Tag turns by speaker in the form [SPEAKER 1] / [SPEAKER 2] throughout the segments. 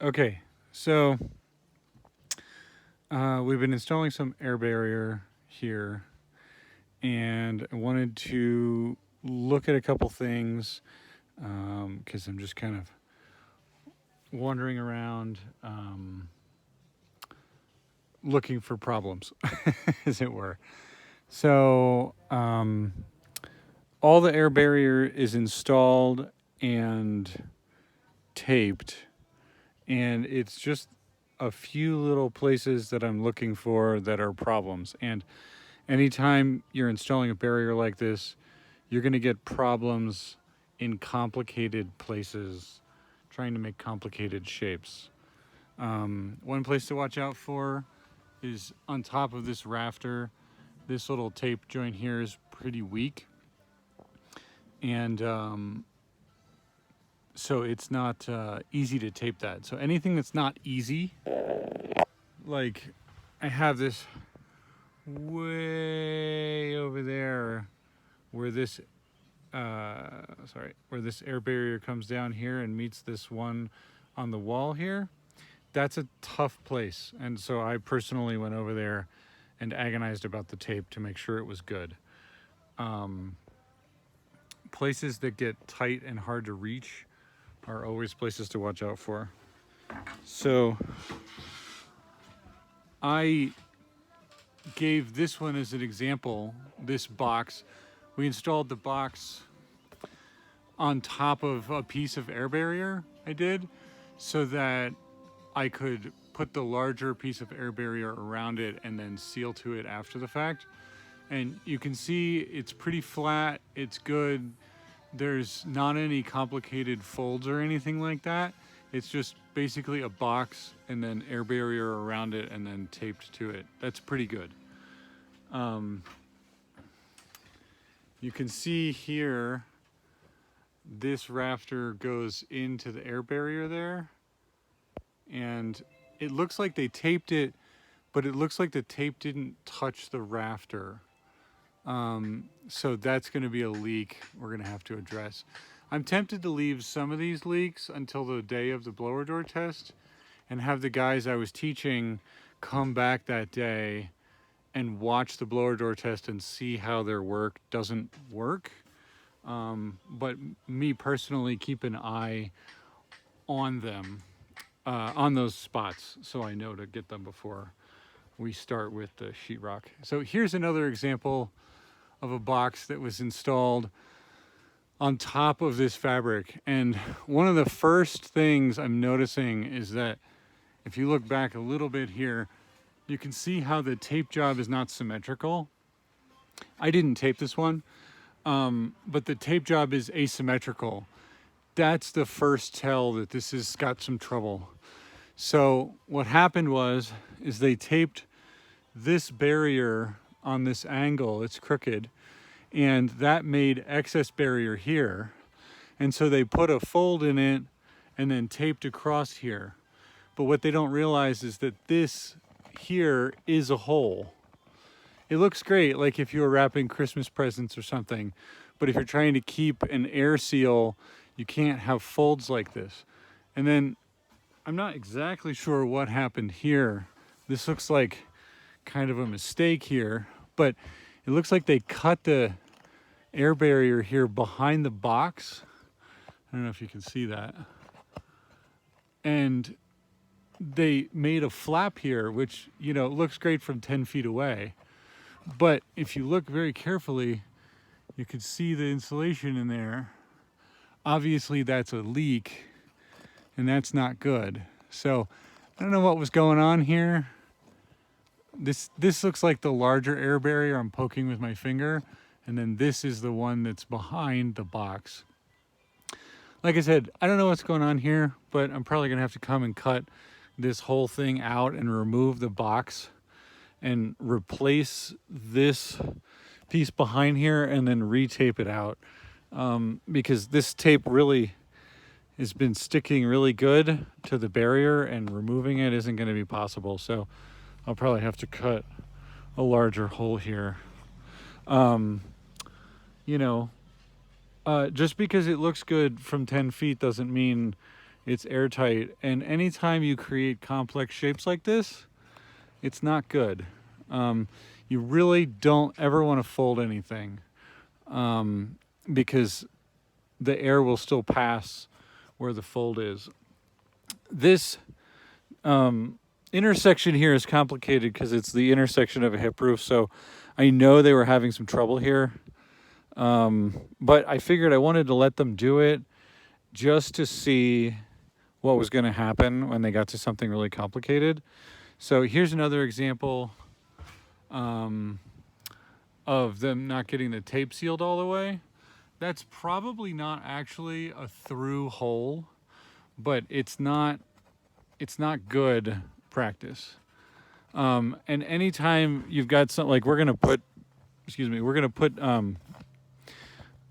[SPEAKER 1] Okay, so we've been installing some air barrier here, and I wanted to look at a couple things because I'm just kind of wandering around looking for problems, as it were. So all the air barrier is installed and taped, and it's just a few little places that I'm looking for that are problems. And anytime you're installing a barrier like this, you're going to get problems in complicated places trying to make complicated shapes. One place to watch out for is on top of this rafter. This little tape joint here is pretty weak, and so it's not easy to tape that. So anything that's not easy, like I have this way over there where this where this air barrier comes down here and meets this one on the wall here. That's a tough place, and so I personally went over there and agonized about the tape to make sure it was good. Places that get tight and hard to reach are always places to watch out for. So I gave this one as an example, this box. We installed the box on top of a piece of air barrier I did, so that I could put the larger piece of air barrier around it and then seal to it after the fact. And you can see it's pretty flat, it's good. There's not any complicated folds or anything like that. It's just basically a box and then air barrier around it and then taped to it. That's pretty good. You can see here, this rafter goes into the air barrier there, and it looks like they taped it, but it looks like the tape didn't touch the rafter. So that's going to be a leak we're going to have to address. I'm tempted to leave some of these leaks until the day of the blower door test and have the guys I was teaching come back that day and watch the blower door test and see how their work doesn't work. But me personally, keep an eye on them, on those spots, so I know to get them before we start with the sheetrock. So here's another example of a box that was installed on top of this fabric. And one of the first things I'm noticing is that if you look back a little bit here, you can see how the tape job is not symmetrical. I didn't tape this one, but the tape job is asymmetrical. That's the first tell that this has got some trouble. So what happened is they taped this barrier on this angle, it's crooked, and that made excess barrier here. And so they put a fold in it and then taped across here. But what they don't realize is that this here is a hole. It looks great, like if you were wrapping Christmas presents or something, but if you're trying to keep an air seal, you can't have folds like this. And then I'm not exactly sure what happened here. This looks like kind of a mistake here, but it looks like they cut the air barrier here behind the box. I don't know if you can see that. And they made a flap here, which, you know, looks great from 10 feet away. But if you look very carefully, you can see the insulation in there. Obviously that's a leak, and that's not good. So I don't know what was going on here. This looks like the larger air barrier I'm poking with my finger, and then this is the one that's behind the box. Like I said, I don't know what's going on here, but I'm probably gonna have to come and cut this whole thing out and remove the box and replace this piece behind here and then retape it out, because this tape really has been sticking really good to the barrier, and removing it isn't going to be possible. So I'll probably have to cut a larger hole here. You know, just because it looks good from 10 feet doesn't mean it's airtight. And anytime you create complex shapes like this, it's not good. You really don't ever want to fold anything, because the air will still pass where the fold is. This intersection here is complicated because it's the intersection of a hip roof, so I know they were having some trouble here. But I figured I wanted to let them do it just to see what was going to happen when they got to something really complicated. So here's another example of them not getting the tape sealed all the way. That's probably not actually a through hole, but it's not good practice. And anytime you've got something like we're gonna put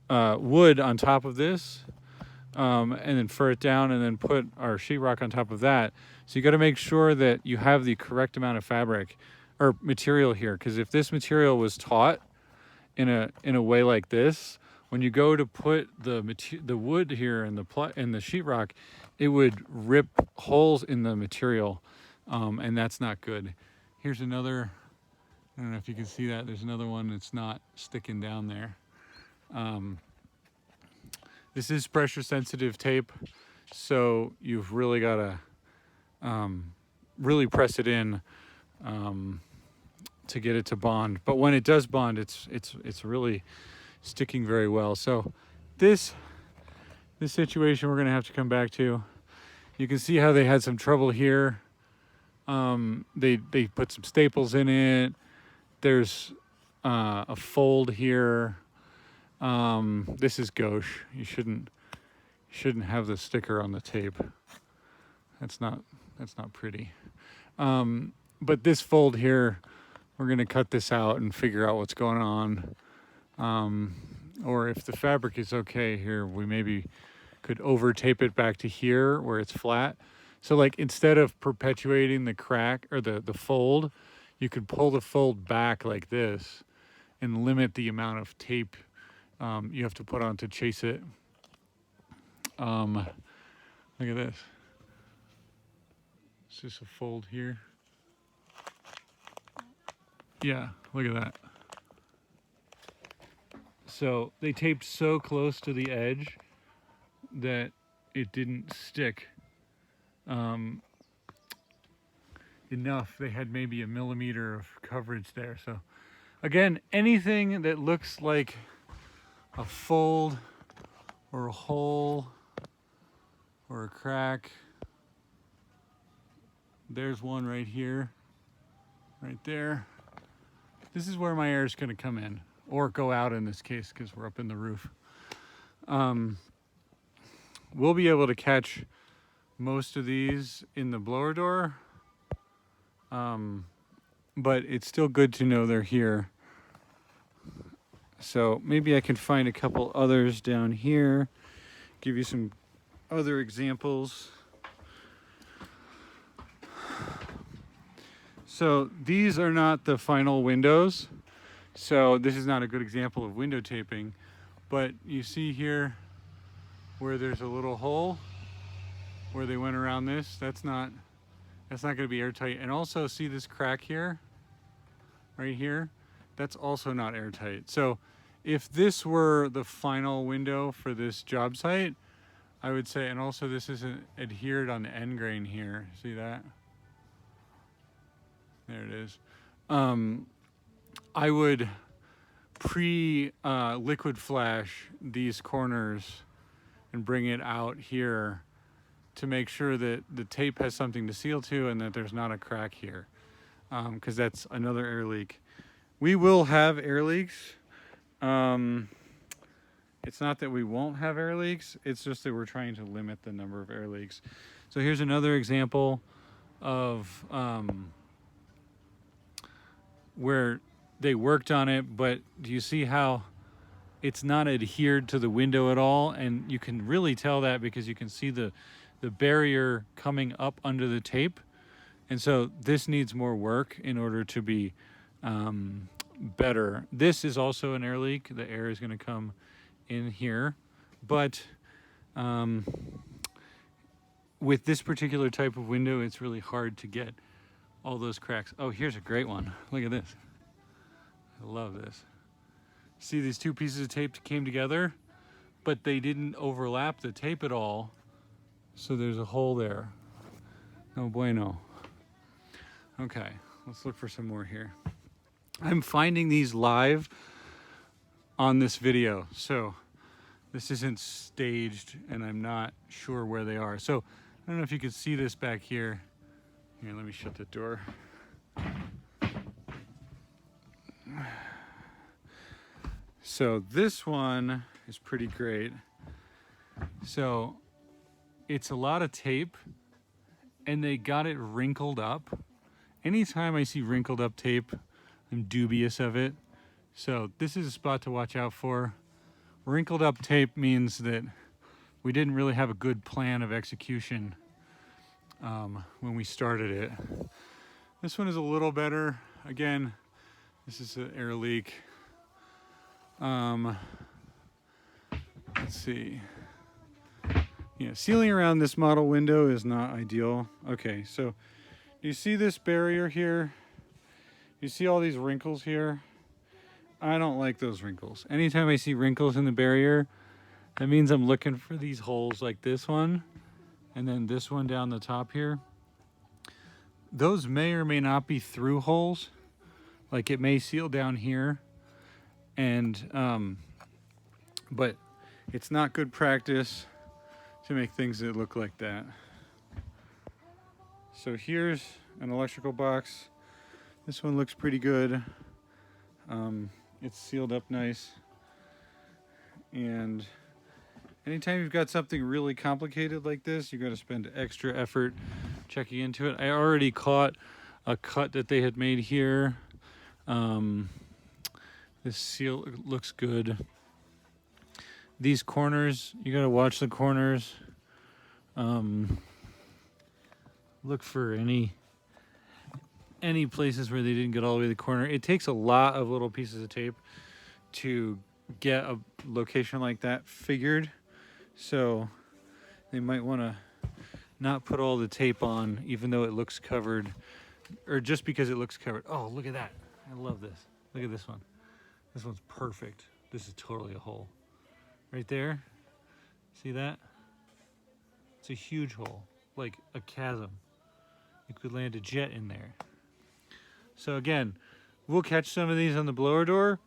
[SPEAKER 1] wood on top of this, and then fur it down, and then put our sheetrock on top of that. So you got to make sure that you have the correct amount of fabric or material here, because if this material was taut in a way like this, when you go to put the wood here and the sheetrock, it would rip holes in the material, and that's not good. Here's another. I don't know if you can see that. There's another one that's not sticking down there. This is pressure sensitive tape, so you've really got to really press it in to get it to bond. But when it does bond, it's really sticking very well. So this situation we're going to have to come back to. You can see how they had some trouble here. They put some staples in it. There's a fold here. This is gauche. You shouldn't have the sticker on the tape. That's not pretty. But this fold here, we're gonna cut this out and figure out what's going on. Or if the fabric is okay here, we maybe could over tape it back to here where it's flat. So like instead of perpetuating the crack or the fold, you could pull the fold back like this and limit the amount of tape you have to put on to chase it. Look at this. It's just a fold here. Yeah, look at that. So they taped so close to the edge that it didn't stick enough. They had maybe a millimeter of coverage there. So again, anything that looks like a fold or a hole or a crack. There's one right here, right there. This is where my air is going to come in, or go out in this case because we're up in the roof. We'll be able to catch most of these in the blower door, but it's still good to know they're here. So maybe I can find a couple others down here, give you some other examples. So these are not the final windows. So this is not a good example of window taping, but you see here where there's a little hole where they went around this. That's not going to be airtight. And also see this crack here, right here? That's also not airtight. So if this were the final window for this job site, I would say, and also this isn't adhered on the end grain here. See that? There it is. I would liquid flash these corners and bring it out here to make sure that the tape has something to seal to and that there's not a crack here, because that's another air leak. We will have air leaks. It's not that we won't have air leaks, it's just that we're trying to limit the number of air leaks. So here's another example of where they worked on it, but do you see how it's not adhered to the window at all? And you can really tell that because you can see the barrier coming up under the tape. And so this needs more work in order to be better. This is also an air leak. The air is going to come in here, but with this particular type of window, it's really hard to get all those cracks. Oh, here's a great one. Look at this. I love this. See, these two pieces of tape came together, but they didn't overlap the tape at all. So there's a hole there. No bueno. Okay, let's look for some more here. I'm finding these live on this video, so this isn't staged and I'm not sure where they are. So I don't know if you can see this back here. Here, let me shut the door. So this one is pretty great. So it's a lot of tape and they got it wrinkled up. Anytime I see wrinkled up tape, I'm dubious of it. So this is a spot to watch out for. Wrinkled up tape means that we didn't really have a good plan of execution when we started it. This one is a little better. Again, this is an air leak. Let's see. Yeah, sealing around this model window is not ideal. Okay, so you see this barrier here? You see all these wrinkles here? I don't like those wrinkles. Anytime I see wrinkles in the barrier, that means I'm looking for these holes like this one, and then this one down the top here. Those may or may not be through holes. Like it may seal down here, and but it's not good practice to make things that look like that. So here's an electrical box. This one looks pretty good. It's sealed up nice. And anytime you've got something really complicated like this, you got to spend extra effort checking into it. I already caught a cut that they had made here. This seal looks good. These corners, you got to watch the corners. Look for any places where they didn't get all the way to the corner. It takes a lot of little pieces of tape to get a location like that figured. So they might want to not put all the tape on even though it looks covered, or just because it looks covered. Oh, look at that. I love this. Look at this one. This one's perfect. This is totally a hole. Right there. See that? It's a huge hole, like a chasm. You could land a jet in there. So again, we'll catch some of these on the blower door,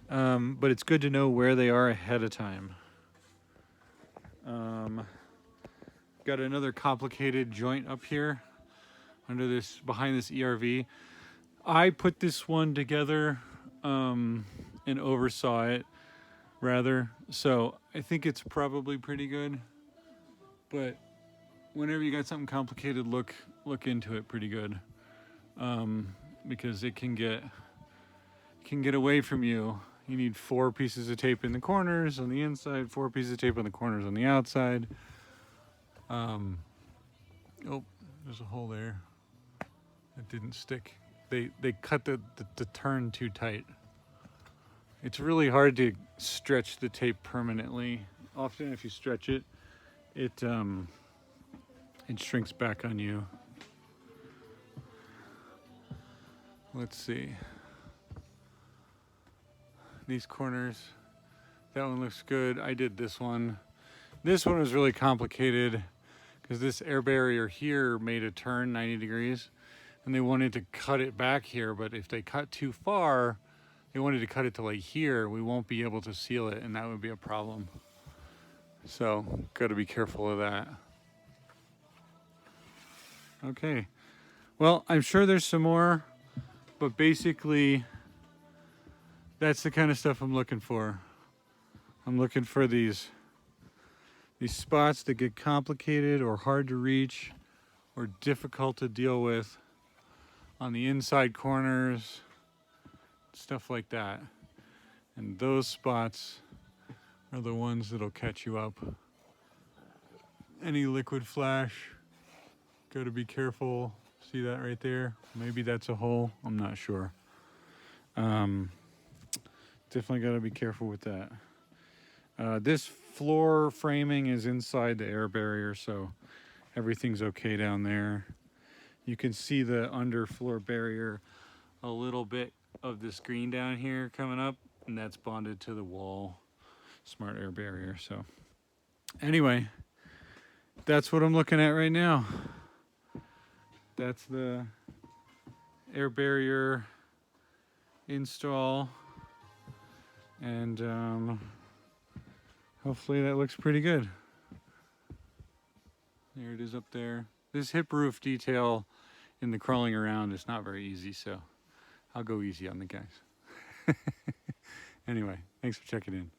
[SPEAKER 1] but it's good to know where they are ahead of time. Got another complicated joint up here under this, behind this ERV. I put this one together and oversaw it rather, so I think it's probably pretty good. But whenever you got something complicated, look into it pretty good, because it can get away from you. You need 4 pieces of tape in the corners on the inside, 4 pieces of tape on the corners on the outside. Oh, there's a hole there. It didn't stick. They cut the turn too tight. It's really hard to stretch the tape permanently. Often if you stretch it, it shrinks back on you. Let's see. These corners, that one looks good. I did this one. This one was really complicated because this air barrier here made a turn 90 degrees and they wanted to cut it back here, but if they cut too far, they wanted to cut it to like here, we won't be able to seal it and that would be a problem. So, got to be careful of that. Okay. Well, I'm sure there's some more, but basically that's the kind of stuff I'm looking for. I'm looking for these spots that get complicated or hard to reach or difficult to deal with on the inside corners, stuff like that. And those spots are the ones that'll catch you up. Any liquid flash, gotta be careful. See that right there? Maybe that's a hole, I'm not sure. Definitely gotta be careful with that. This floor framing is inside the air barrier, so everything's okay down there. You can see the underfloor barrier, a little bit of the screen down here coming up, and that's bonded to the wall smart air barrier. So anyway, that's what I'm looking at right now. That's the air barrier install, and hopefully that looks pretty good. There it is up there. This hip roof detail in the crawling around is not very easy, so I'll go easy on the guys. Anyway, thanks for checking in.